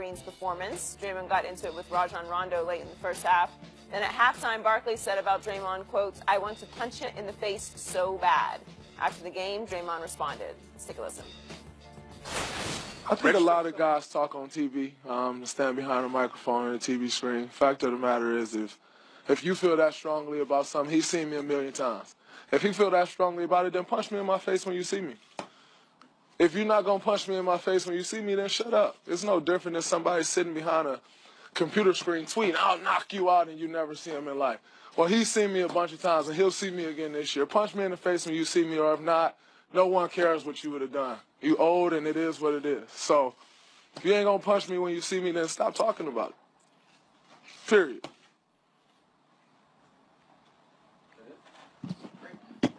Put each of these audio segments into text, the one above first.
Green's performance. Draymond got into it with Rajon Rondo late in the first half. Then at halftime, Barkley said about Draymond, quote, "I want to punch it in the face so bad." After the game, Draymond responded. Let's take a listen. I think a lot of guys talk on TV, stand behind a microphone and a TV screen. Fact of the matter is, if you feel that strongly about something, he's seen me a million times. If he feel that strongly about it, then punch me in my face when you see me. If you're not going to punch me in my face when you see me, then shut up. It's no different than somebody sitting behind a computer screen tweeting, "I'll knock you out," and you never see him in life. Well, he's seen me a bunch of times, and he'll see me again this year. Punch me in the face when you see me, or if not, no one cares what you would have done. You old, and it is what it is. So if you ain't going to punch me when you see me, then stop talking about it. Period.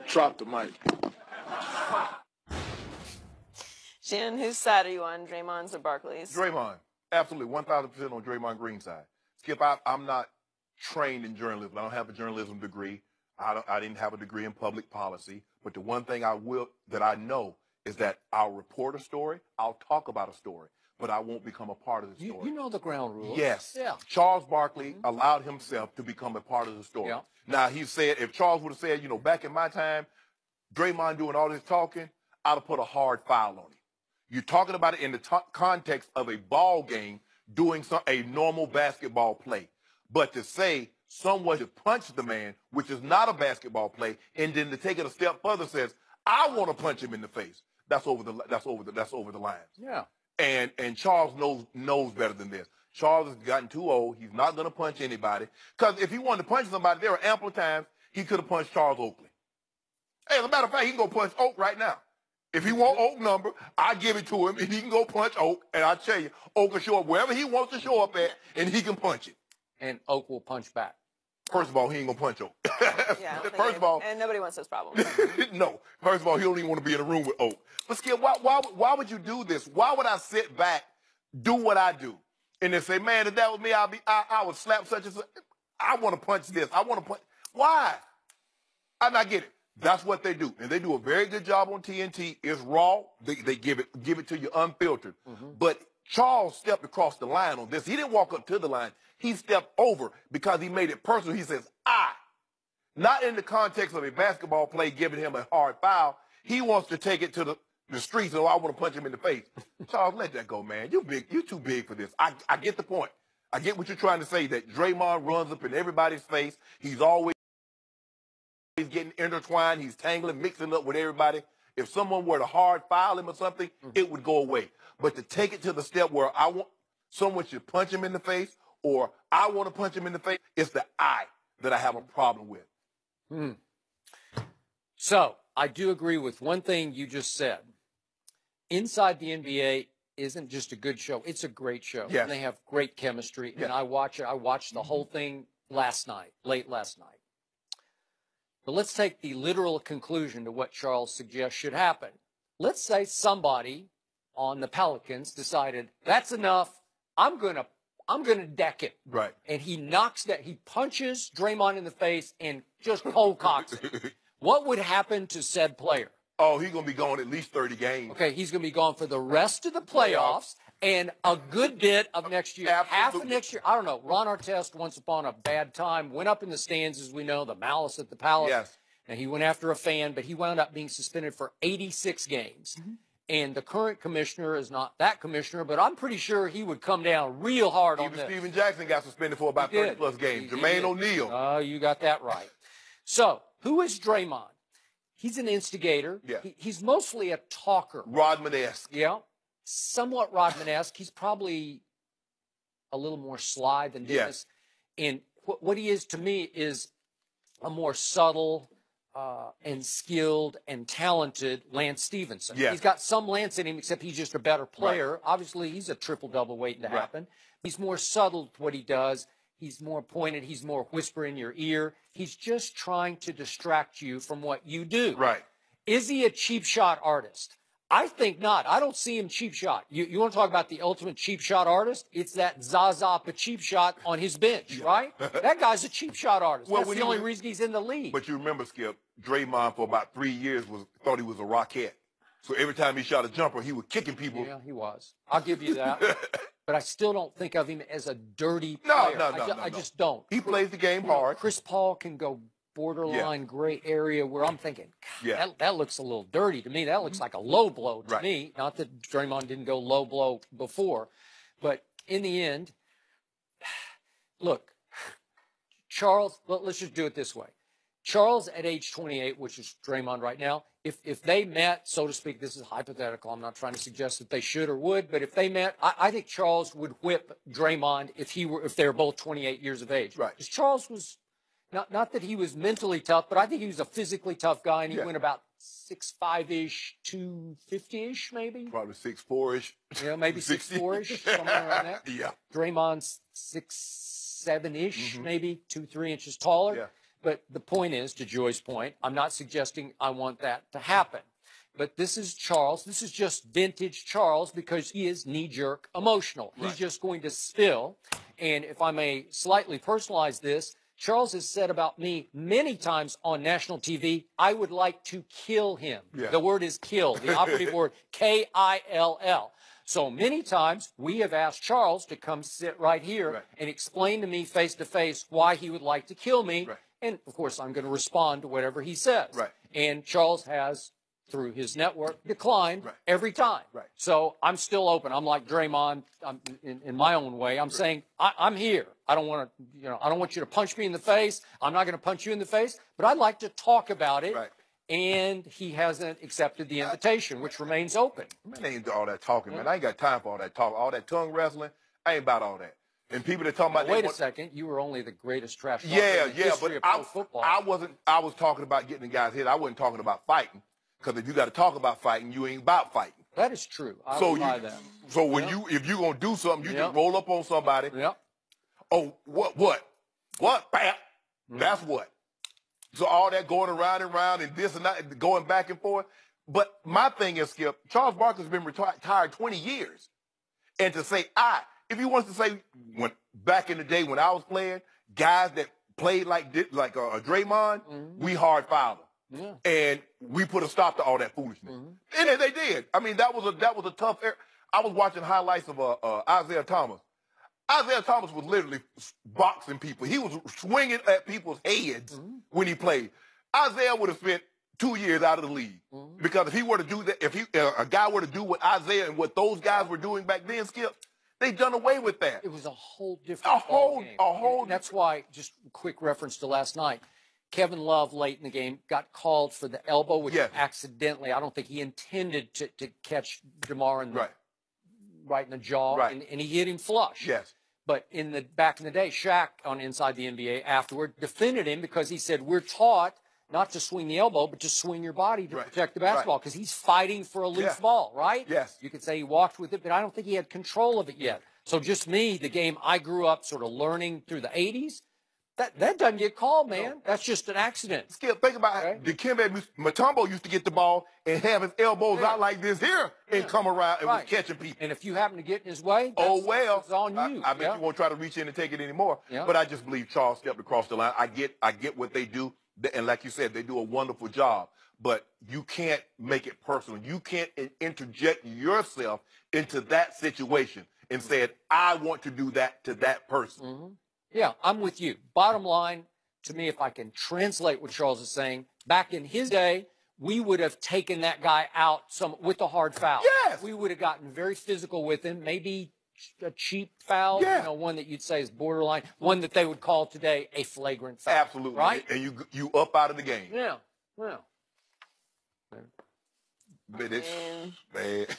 Drop the mic. Shannon, whose side are you on, Draymond's or Barkley's? Draymond. Absolutely, 1,000% on Draymond Green's side. Skip, I'm not trained in journalism. I don't have a journalism degree. I didn't have a degree in public policy. But the one thing that I know is that I'll report a story, I'll talk about a story, but I won't become a part of the story. You know the ground rules. Yes. Yeah. Charles Barkley allowed himself to become a part of the story. Yeah. Now, he said, if Charles would have said, back in my time, Draymond doing all this talking, I'd have put a hard foul on him. You're talking about it in the context of a ball game doing a normal basketball play. But to say someone to punch the man, which is not a basketball play, and then to take it a step further says, "I want to punch him in the face." That's over the line. Yeah. And Charles knows better than this. Charles has gotten too old. He's not going to punch anybody. Because if he wanted to punch somebody, there are ample times he could have punched Charles Oakley. Hey, as a matter of fact, he can go punch Oak right now. If he want Oak number, I give it to him, and he can go punch Oak. And I tell you, Oak will show up wherever he wants to show up at, and he can punch it. And Oak will punch back. First of all, he ain't gonna punch Oak. Yeah, First of all, and nobody wants those problems. No. First of all, he don't even want to be in a room with Oak. But Skip, why would you do this? Why would I sit back, do what I do, and then say, "Man, if that was me, I would slap such and such. I want to punch this. I want to punch." Why? I get it. That's what they do, and they do a very good job on TNT. It's raw. They give it to you unfiltered. But Charles stepped across the line on this. He didn't walk up to the line. He stepped over because he made it personal. He says, "I." Not in the context of a basketball play giving him a hard foul. He wants to take it to the streets, so I want to punch him in the face. Charles, let that go, man. You're big. You're too big for this. I get the point. I get what you're trying to say, that Draymond runs up in everybody's face. He's always getting intertwined. He's tangling, mixing up with everybody. If someone were to hard foul him or something, it would go away. But to take it to the step where someone should punch him in the face, or I want to punch him in the face, it's the I that I have a problem with. So I do agree with one thing you just said. Inside the NBA isn't just a good show. It's a great show. Yes. And they have great chemistry. Yes. And I watched the whole thing late last night. But let's take the literal conclusion to what Charles suggests should happen. Let's say somebody on the Pelicans decided, "That's enough. I'm gonna deck it." Right. And he punches Draymond in the face and just cold cocks it. What would happen to said player? Oh, he's going to be gone at least 30 games. Okay, he's going to be gone for the rest of the playoffs and a good bit of next year. Absolutely. Half of next year. I don't know. Ron Artest, once upon a bad time, went up in the stands, as we know, the malice at the Palace. Yes. And he went after a fan, but he wound up being suspended for 86 games. And the current commissioner is not that commissioner, but I'm pretty sure he would come down real hard on this. Even Steven Jackson got suspended for about 30-plus games. Jermaine O'Neal. Oh, you got that right. So, who is Draymond? He's an instigator. Yeah. He's mostly a talker. Rodman-esque. Yeah. Somewhat Rodman-esque. He's probably a little more sly than Dennis. Yes. And what he is to me is a more subtle and skilled and talented Lance Stevenson. Yes. He's got some Lance in him, except he's just a better player. Right. Obviously, he's a triple-double waiting to happen. He's more subtle to what he does. He's more pointed. He's more whisper in your ear. He's just trying to distract you from what you do. Right. Is he a cheap shot artist? I think not. I don't see him cheap shot. You want to talk about the ultimate cheap shot artist? It's that Zaza cheap shot on his bench, right? That guy's a cheap shot artist. Well, that's the only reason he's in the league. But you remember, Skip, Draymond for about 3 years thought he was a Rockette. So every time he shot a jumper, he was kicking people. Yeah, he was. I'll give you that. But I still don't think of him as a dirty No, player. no. I just don't. He plays the game hard. Chris Paul can go borderline gray area where I'm thinking, that looks a little dirty to me. That looks like a low blow to me. Not that Draymond didn't go low blow before. But in the end, look, Charles, let's just do it this way. Charles at age 28, which is Draymond right now, if they met, so to speak, this is hypothetical. I'm not trying to suggest that they should or would, but if they met, I think Charles would whip Draymond if they were both 28 years of age. Right. Because Charles was not that he was mentally tough, but I think he was a physically tough guy, and he went about 6'5"-ish, 250-ish, maybe. Probably 6'4"-ish. Yeah, maybe 6'4"-ish, somewhere around that. Yeah. Draymond's 6'7"-ish, maybe 2-3 inches taller. Yeah. But the point is, to Joy's point, I'm not suggesting I want that to happen. But this is Charles. This is just vintage Charles because he is knee-jerk emotional. Right. He's just going to spill. And if I may slightly personalize this, Charles has said about me many times on national TV, I would like to kill him. Yeah. The word is kill, the operative word, K-I-L-L. So many times we have asked Charles to come sit right here and explain to me face to face why he would like to kill me. Right. And, of course, I'm going to respond to whatever he says. Right. And Charles has, through his network, declined every time. Right. So I'm still open. I'm like Draymond in my own way. I'm saying, I'm here. I don't want to, I don't want you to punch me in the face. I'm not going to punch you in the face. But I'd like to talk about it. Right. And he hasn't accepted the invitation, which remains open. Man, I ain't all that talking, man. I ain't got time for all that talk, all that tongue wrestling. I ain't about all that. And people that talking about wait a second, you were only the greatest trash talker in the but history of pro football. I was talking about getting the guys hit. I wasn't talking about fighting. Because if you got to talk about fighting, you ain't about fighting. That is true. I will buy that. So when if you're gonna do something, you just roll up on somebody. Yep. Oh, what? Bam. That's what. So all that going around and around and this and that, going back and forth. But my thing is, Skip, Charles Barkley's been retired 20 years. And to say if he wants to say back in the day when I was playing, guys that played like Draymond, we hard fouled them. Yeah. And we put a stop to all that foolishness. And they did. I mean, that was a tough era. I was watching highlights of Isaiah Thomas. Isaiah Thomas was literally boxing people. He was swinging at people's heads when he played. Isaiah would have spent 2 years out of the league because if he were to do that, if a guy were to do what Isaiah and what those guys were doing back then, Skip, they've done away with that. It was a whole different game. And that's why, just a quick reference to last night, Kevin Love late in the game got called for the elbow, which accidentally, I don't think he intended to catch DeMar in the right in the jaw, and he hit him flush. Yes. But back in the day, Shaq on Inside the NBA afterward defended him because he said, we're taught not to swing the elbow, but to swing your body to protect the basketball because he's fighting for a loose ball, right? Yes. You could say he walked with it, but I don't think he had control of it yet. So just me, the game I grew up sort of learning through the 80s, that doesn't get called, man. No. That's just an accident. Skip, think about Dikembe Mutombo used to get the ball and have his elbows out like this here and come around and was catching people. And if you happen to get in his way, it's on you. I bet you won't try to reach in and take it anymore. But I just believe Charles stepped across the line. I get what they do. And like you said, they do a wonderful job. But you can't make it personal. You can't interject yourself into that situation and say, I want to do that to that person. Yeah, I'm with you. Bottom line, to me, if I can translate what Charles is saying, back in his day, we would have taken that guy out with a hard foul. Yes. We would have gotten very physical with him, maybe a cheap foul, one that you'd say is borderline, one that they would call today a flagrant foul. Absolutely. Right? And you up out of the game. Yeah. But it's bad.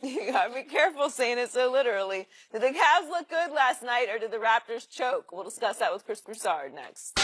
You gotta be careful saying it so literally. Did the Cavs look good last night, or did the Raptors choke? We'll discuss that with Chris Broussard next.